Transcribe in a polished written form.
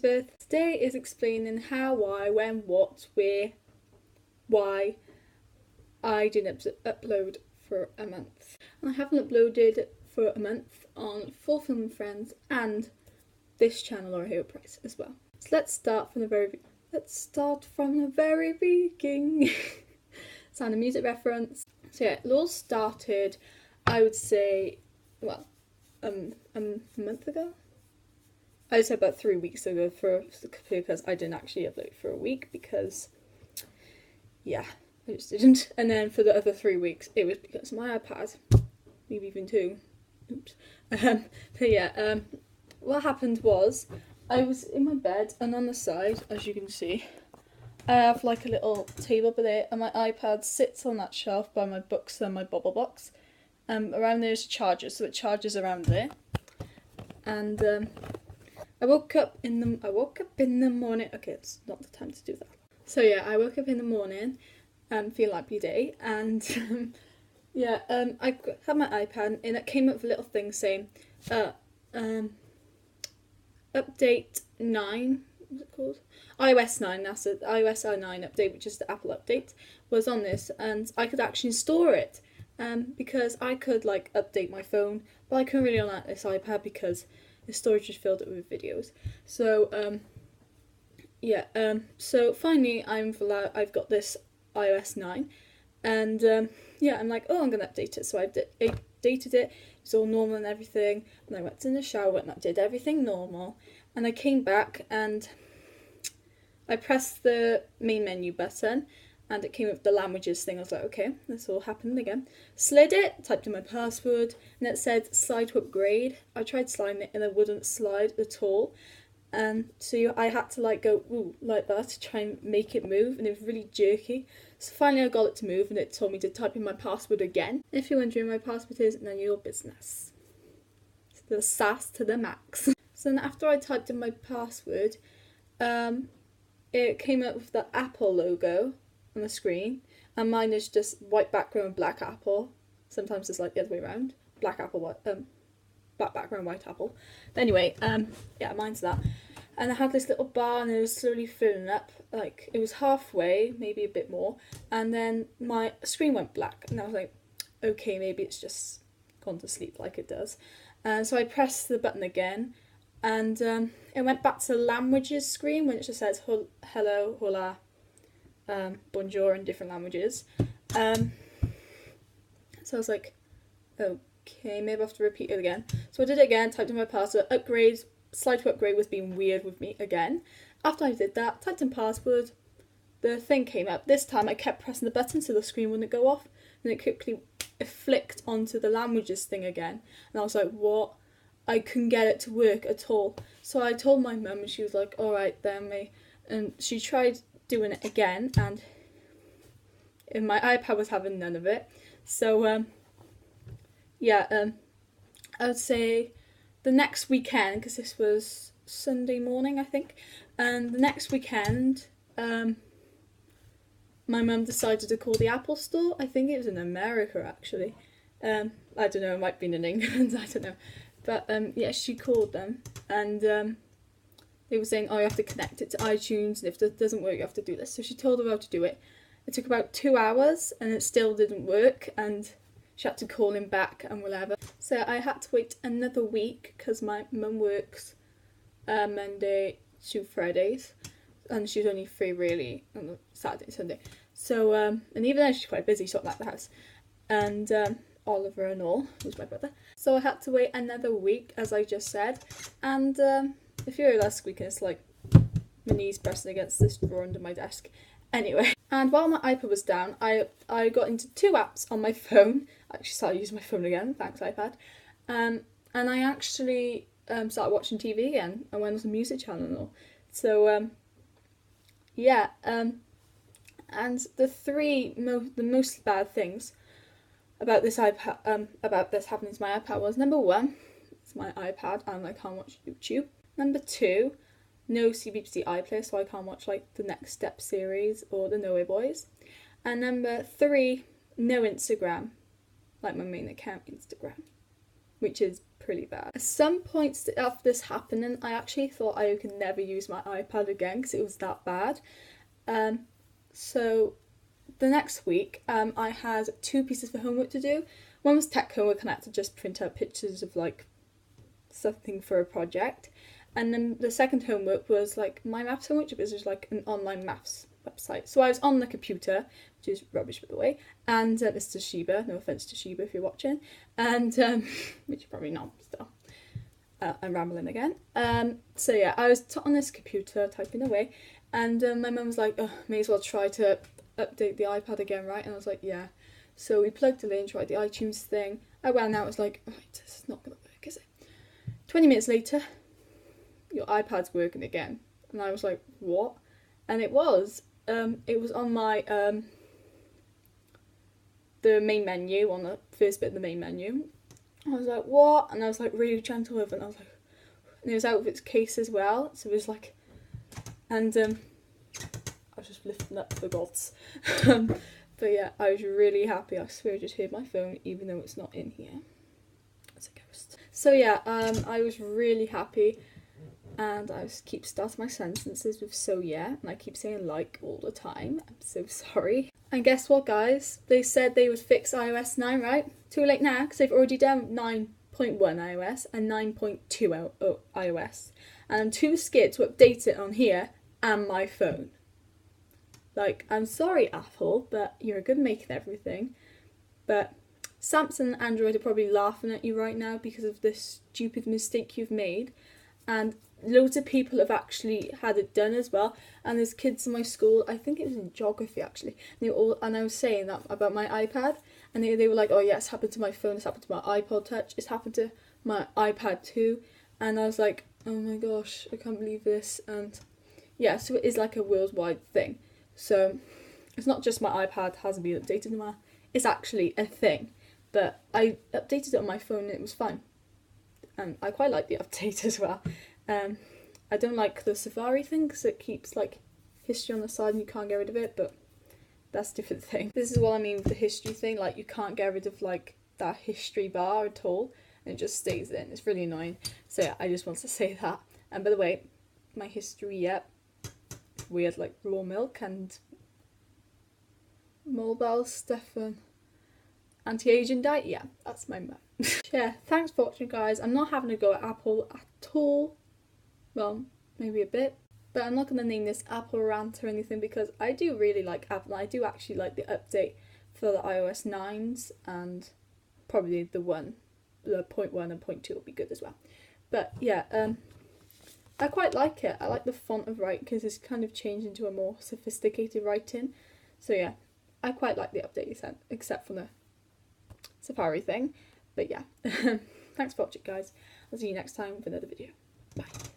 Elizabeth. Today is explaining how, why, when, what, where, why I didn't upload for a month. And I haven't uploaded for a month on Full Film and Friends and this channel or Hero Price as well. So let's start from the very beginning. Sound of Music reference. So yeah, it all started, I would say, well, a month ago. I would say about 3 weeks ago because I didn't actually upload for a week because, yeah, I just didn't. And then for the other 3 weeks, it was because my iPad, maybe even 2. Oops. But yeah, what happened was I was in my bed and on the side, as you can see, I have like a little table up there and my iPad sits on that shelf by my books and my bubble box. Around there's a charger, so it charges around there. And I woke up in the morning. Okay, it's not the time to do that. So yeah, I woke up in the morning, feeling like day, and I had my iPad and it came up with a little thing saying, update 9. What's it called? iOS 9. That's it. iOS 9 update, which is the Apple update, was on this, and I could actually store it. Because I could like update my phone, but I couldn't really on this iPad because the storage just filled up with videos. So so finally I've got this iOS 9, and I'm like, oh, I'm gonna update it. So I updated it. It's all normal and everything. And I went in the shower and I did everything normal. And I came back and I pressed the main menu button. And it came up with the languages thing. I was like, okay, this all happened again. Slid it, typed in my password, and it said slide to upgrade. I tried sliding it and it wouldn't slide at all. So I had to like go ooh like that to try and make it move, and it was really jerky. So finally I got it to move, and it told me to type in my password again. If you're wondering what my password is, none of your business. It's the sass to the max. So then after I typed in my password, it came up with the Apple logo on the screen, and mine is just white background, black apple. Sometimes it's like the other way around, black apple, black background, white apple. But anyway, mine's that. And I had this little bar, and it was slowly filling up. Like it was halfway, maybe a bit more, and then my screen went black, and I was like, okay, maybe it's just gone to sleep like it does. And so I pressed the button again, and it went back to the languages screen, when it just says hello, hola, bonjour in different languages. So I was like, okay, maybe I have to repeat it again. So I did it again, typed in my password, slide to upgrade was being weird with me again. After I did that, typed in password, the thing came up. This time I kept pressing the button so the screen wouldn't go off, and it quickly flicked onto the languages thing again. And I was like, what? I couldn't get it to work at all. So I told my mum, and she was like, alright then, me. And she tried doing it again, and my iPad was having none of it. So I would say the next weekend, because this was Sunday morning I think, and the next weekend my mum decided to call the Apple store. I think it was in America actually. I don't know, it might be in England, I don't know. But she called them, and they were saying, oh, you have to connect it to iTunes, and if it doesn't work, you have to do this. So she told her how to do it. It took about 2 hours, and it still didn't work, and she had to call him back and whatever. So I had to wait another week, because my mum works Monday to Fridays, and she's only free really on Saturday and Sunday. So, and even then she's quite busy sorting out the house. And Oliver and all, who's my brother. So I had to wait another week, as I just said. And if you heard that squeaking, it's like my knees pressing against this drawer under my desk. Anyway, and while my iPad was down, I got into 2 apps on my phone. I actually started using my phone again, thanks iPad. And I actually started watching TV again. I went on the music channel and all. So and the most bad things about this iPad, about this happening to my iPad was, number 1, it's my iPad and I can't watch YouTube. Number 2, no CBBC iPlayer, so I can't watch like the Next Step series or the No Way Boys. And number 3, no Instagram, like my main account, Instagram. which is pretty bad. At some points after this happening, I actually thought I could never use my iPad again because it was that bad. So the next week, I had 2 pieces of homework to do. One was tech homework and I had to just print out pictures of like something for a project. And then the second homework was like my maths homework, which was like an online maths website. So I was on the computer, which is rubbish by the way, and Mr. Shiba, no offense to Shiba if you're watching, and which you're probably not, still. I'm rambling again. So yeah, I was on this computer typing away, and my mum was like, oh, may as well try to update the iPad again, right? And I was like, yeah. So we plugged it in, tried the iTunes thing. I went out, I was like, right, this is not going to work, is it? 20 minutes later, your iPad's working again. And I was like, what? And it was on my, the main menu, on the first bit of the main menu. I was like, what? And I was like really gentle with it, and I was like, and it was out of its case as well. So it was like, and I was just lifting up the gods. But yeah, I was really happy. I swear I just heard my phone, even though it's not in here. It's a ghost. So yeah, I was really happy. And I keep starting my sentences with so yeah, and I keep saying like all the time. I'm so sorry. And guess what, guys? They said they would fix iOS 9, right? Too late now, because they've already done 9.1 iOS and 9.2 iOS. And I'm too scared to update it on here and my phone. Like, I'm sorry, Apple, but you're good at making everything. But Samsung and Android are probably laughing at you right now because of this stupid mistake you've made. And loads of people have actually had it done as well. And there's kids in my school, I think it was in geography actually, and I was saying that about my iPad, and they were like, oh yeah, it's happened to my phone, it's happened to my iPod Touch, it's happened to my iPad too. And I was like, oh my gosh, I can't believe this. And yeah, so it is like a worldwide thing. So it's not just my iPad hasn't been updated anymore, it's actually a thing. But I updated it on my phone and it was fine. And I quite like the update as well. I don't like the Safari thing because it keeps like history on the side and you can't get rid of it, but that's a different thing. This is what I mean with the history thing, like you can't get rid of like that history bar at all and it just stays in. It's really annoying. So yeah, I just want to say that. And by the way, my history, yeah, weird, like raw milk and mobile stuff and anti-aging diet, yeah, that's my mum. Yeah, thanks for watching, guys. I'm not having a go at Apple at all. Well, maybe a bit. But I'm not going to name this Apple rant or anything because I do really like Apple. I do actually like the update for the iOS 9s and probably the 0.1 and 0.2 will be good as well. But yeah, I quite like it. I like the font of writing because it's kind of changed into a more sophisticated writing. So yeah, I quite like the update except for the Safari thing. But yeah, thanks for watching, guys. I'll see you next time with another video. Bye.